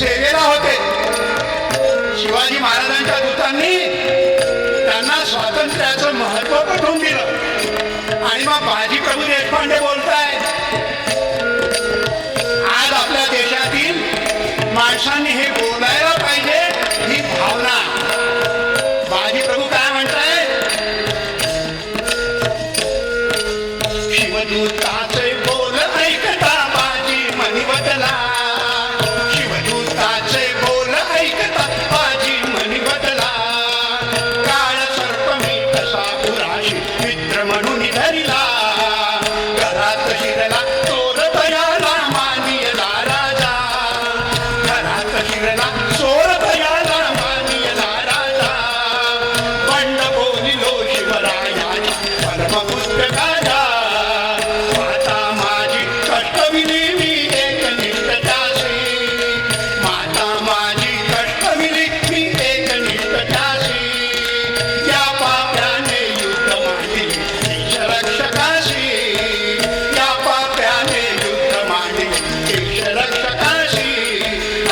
सेवेला होते. शिवाजी महाराजांच्या दूतांनी त्यांना स्वातंत्र्याचं महत्व पटवून दिलं. आणि मग बाजी प्रभू देशपांडे बोलताय, आज आपल्या देशातील माणसांनी हे बोलायला पाहिजे, ही भावना. बाजी प्रभू काय म्हणताय, शिवदूताचे बोल ऐकता बाजी मनी बदला. शिवदूताचे बोल ऐकता बाजी मनी बदला. काळ सर्प मी कसा उराशी मित्र म्हणून धरिला. घरात शिरला चोर भयाला मानियला राजा. घरात शिरला चोर भयाला मानियला राजा. बंड बोलिलो शिवरायाच्या परमपुस्तकाला. माता माझी कष्टविली मी एकनिष्ठ त्यासी. माता माझी कष्टविली मी एकनिष्ठ त्यासी. या पाप्याने युद्ध मांडली देशरक्षकाशी. या पाप्याने युद्ध मांडली देशरक्षकाशी.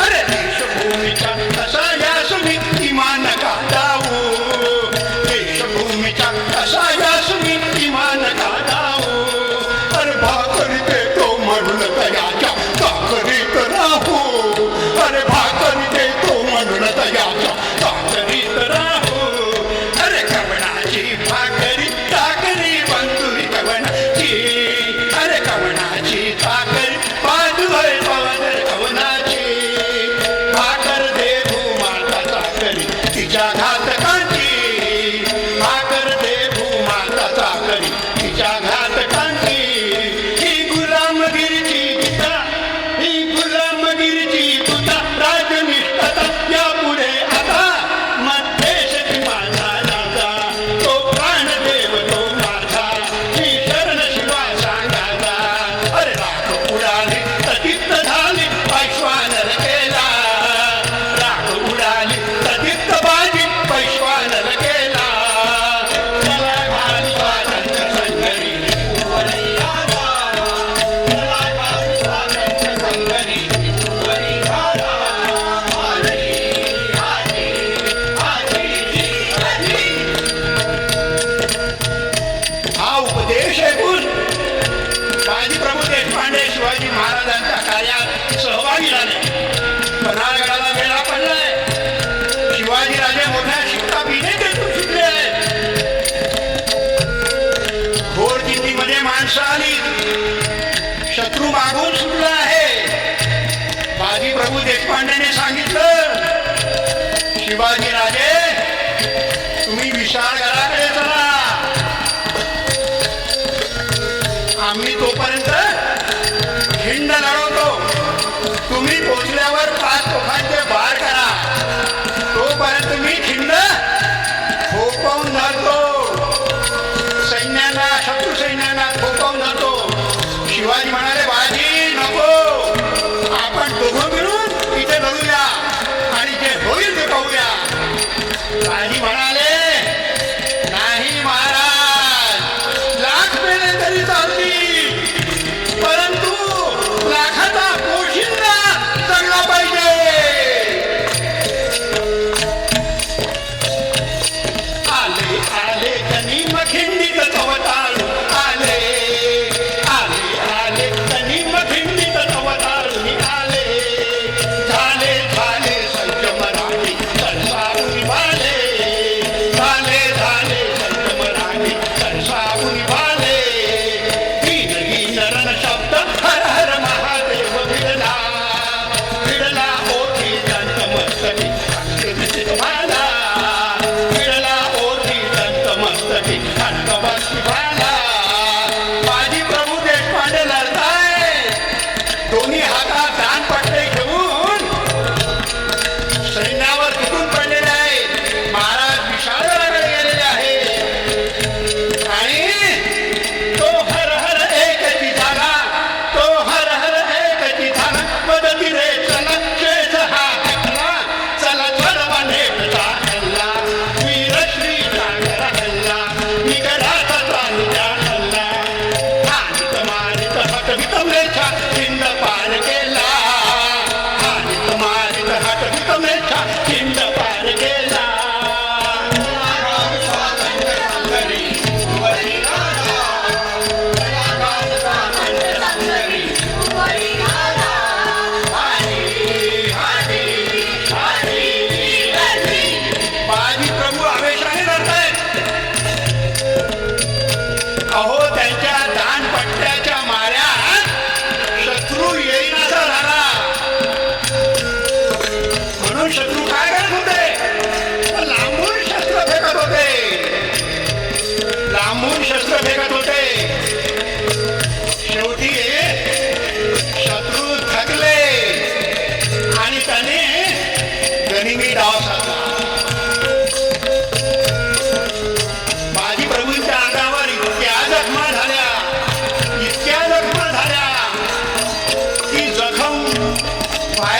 अरे देशभूमीच्या कसा यास मी इमान का दाऊ. देशभूमीच्या कसा यास मी इमान का दाऊ. अरे भाकरी देतो म्हणून तयाच्या काकरीत राहू. अरे भाकरी देतो म्हणून तयाच्या काकरीत राहू. अरे कवणाची भाकरी टाकरी बंधुरी कवणाची. अरे कवणाची भाकरी बाजूय पवनर कवनाची. भाकर दे भूमाता चाकरी तिच्या घातकांची. भाकर दे भूमाता चाकरी तिच्या घातकांची. ही गुलामगिरीची गीता, ही गुलामगिरीची तुता. राजनिष्ठता या पुढे आता मध्येशची माझा राजा. तो प्राणदेव तो माझा ही शरण शिवा सांगायला. अरे राख उडाली ततीत झाली पैश्वानर केला. राख उडाली ततीत बाजी पैश्वानर केला. चला भारी स्वातंत्र्य संग्रामी उवरी आला. चला भारी स्वातंत्र्य संग्रामी उवरी आला. हा उपदेश ऐकून बाजी प्रभू देशपांडे शिवाजी महाराजांच्या कार्यात सहभागी झाले. पन्हाळगडाला वेळा पडलाय. शिवाजी राजे मोठ्या शिक्कापीनेतून सुटले आहेत. घोर जिद्दीमध्ये माणसं आली. शत्रू मागून सुटला आहे. बाजी प्रभू देशपांडेने सांगितलं, शिवाजी राजे तुम्ही विशाळ घराकडे चला. आम्ही तोपर्यंत खिंड लढवतो. तुम्ही पोचल्यावर 5 तोफांचे बार करा. तोपर्यंत मी खिंड थोपवून धरतो. सैन्यांना शत्रू सैन्यांना थोपवून धरतो. शिवाजी म्हणाले, बाजी नको, आपण दोघं मिळून इथे लढूया आणि जे होईल ते पाहूया. बाजी म्हणाले, नाही महाराज, लाख मेले तरी चालतील, परंतु लाखाचा पोशिंदा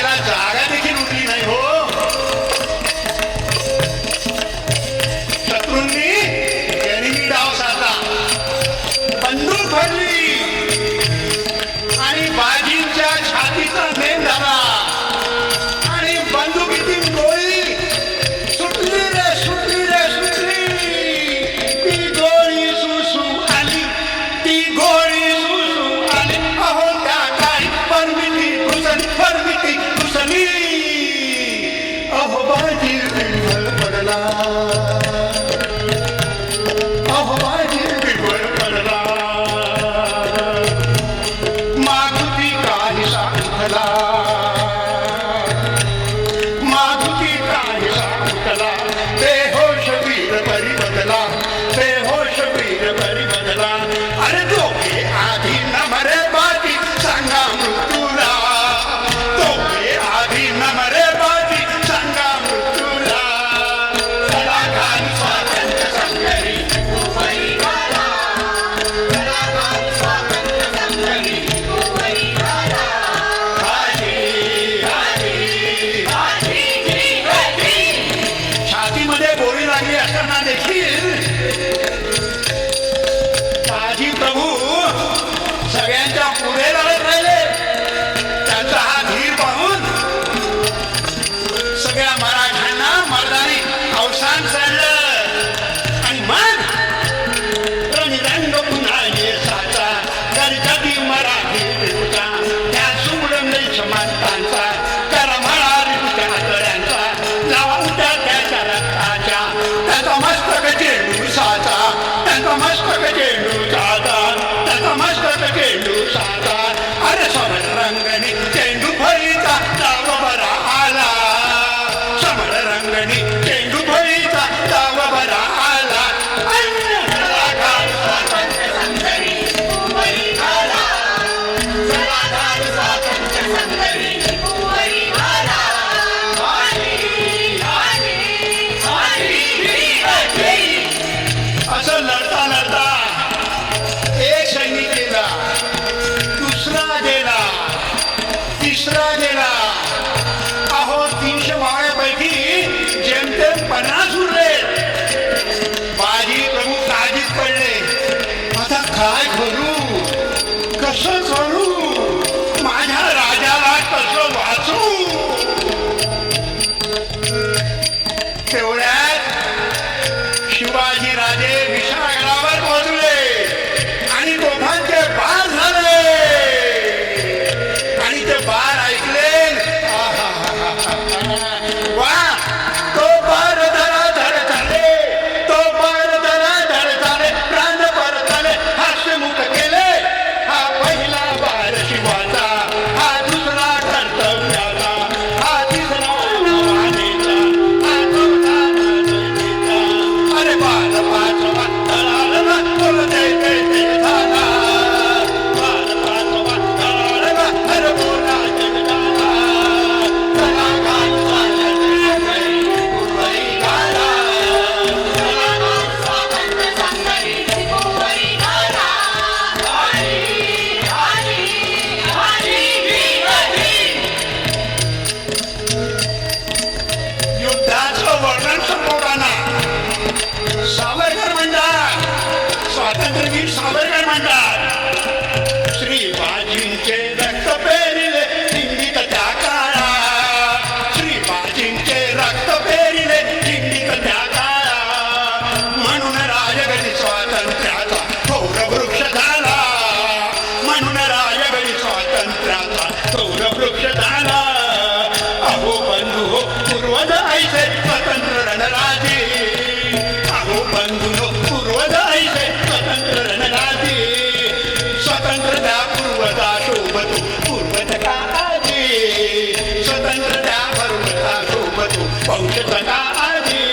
राहायला जागा देखील उरली नाही हो. शत्रूंनी गनिमी डाव साधला, बंदूक भरली आणि बाजींच्या छातीचा नेम झाला आणि बंदुकीतील गोळी सुटली रे सुटली रे सुटली. ती गोळी सुसू आली, ती गोळी सुसू आली. अहो त्या काही परमिती घुसली. अहो बाजी बिघड पडला, अहो बाजी बिघड पडला. मागुती काहीसा उठला, मागुती काहीसा उठला. बेहोश वीर परी बदला, बेहोश वीर परी बदला. अरे दोघे आधी न मरे बाजी सांगा मृत्यूला, दोघे आधी न मरे बाजी सांगा मृत्यूला. चला घाल स्वातंत्र्य संग्रामी कुंवरी घाला, चला घाल स्वातंत्र्य संग्रामी कुंवरी घाला. बाजी बाजी बाजी बाजी. छातीमध्ये गोळी लागली असताना देखील बाजी प्रभू सगळ्यांच्या पुढे लढत राहिले. त्यांचा हा धीर पाहून सगळ्या मराठ्यांना मर्दानी अवसान चढलं आणि मग रणरंग पुन्हा साचा गरजती मराठी पिढीचा. त्या सुमडंगई समांतांचा करमळा रिपुच्या हातळ्यांचा लावा उठ्या त्याच्या रक्ताच्या. त्याचा मस्तक चेंडू साचा, त्याचा मस्तक चेंडू साचा, त्याचा मस्तक चेंडू साचा. अरे समर रंगणी चेंडू फळीचा डाव बरा आला, समर रंगणी चेंडू फळीचा डाव बरा आला. चला घाल स्वातंत्र्य संग्रामी कुंवरी घाला, चला घाल स्वातंत्र्य संग्रामी कुंवरी घाला. बाजी बाजी बाजी बाजी. असं लढता लढता एक सैनिक गेला, दुसरा गेला, तिसरा गेला. अहो 300 मावळ्यापैकी जेमतेम 50 उरले. बाजी प्रभू काळजीत पडले. आता काय करू, कसं करू, माझ्या राजाला कसं वाचू. तेवढ्यात शिवाजी राजे विशाळगडावर पोहोचले आणि तोफांचे बार झाले आणि ते बार ऐकले. वा, तो बार धरा धड झाले, तो बार धरा धड झाले. प्राण परतले, हास्यमुख केले. हा पहिला बार शिवाचा, हा दुसरा कर्तव्याचा, हा तिसरा जवानीचा, हा चौथा नजरेचा. अरे बार पाचवा तळाला बोल दे दे दे झाला. बार पाचवा तळाला अरे बोला जगदाला. चला घाल स्वातंत्र्य संग्रामी कुंवरी घाला, चला घाल स्वातंत्र्य संग्रामी कुंवरी घाला. बाजी बाजी बाजी बाजी. युद्धाचं वर्णन संपवताना सावरकर म्हणतात, स्वातंत्र्यवीर सावरकर म्हणतात, श्री बाजींचे रक्त पेरिले दिंडीत त्या काळात, श्री बाजींचे रक्त पेरिले दिंडीत त्या काळात. म्हणून राजगडी स्वातंत्र्याचा थोर वृक्ष झाला, म्हणून राजगडी स्वातंत्र्याचा थोर वृक्ष झाला. अहो बंधू हो पूर्वज ऐसे स्वतंत्र रणराजे, अहो बंधू हो पूर्वज ऐसे स्वतंत्र रणराजे. स्वतंत्र त्या पूर्वजा शोभतो पूर्वज का आजे, स्वतंत्र त्या पूर्वजा शोभतो वंशज का आजे.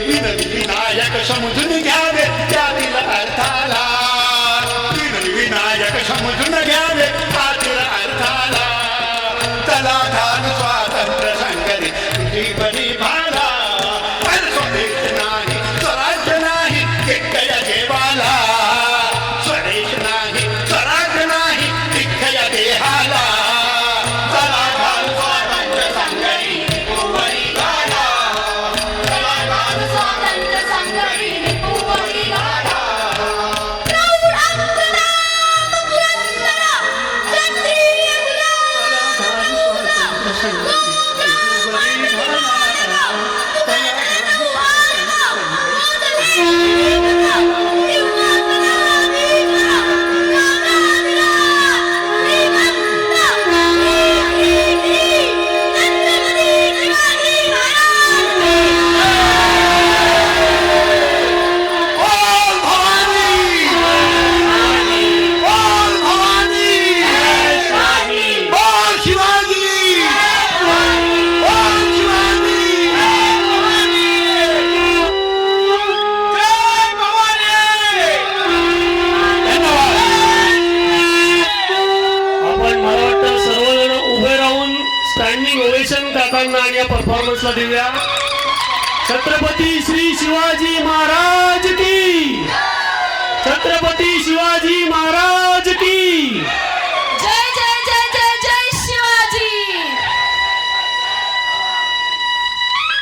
विनायक समजून घ्यावे त्यातील अर्थाला, विनायक समजून घ्यावे त्यातील अर्थाला. बोल भवानी बोल भवानी बोल शिवाजी बोल शिवाजी जय भवानी. धन्यवाद. आपण मला वाटतं सर्वजण उभे राहून स्टँडिंग ओवेशन काकांना आणि या परफॉर्मन्सला देऊया. छत्रपती श्री शिवाजी महाराज की. छत्रपती शिवाजी महाराज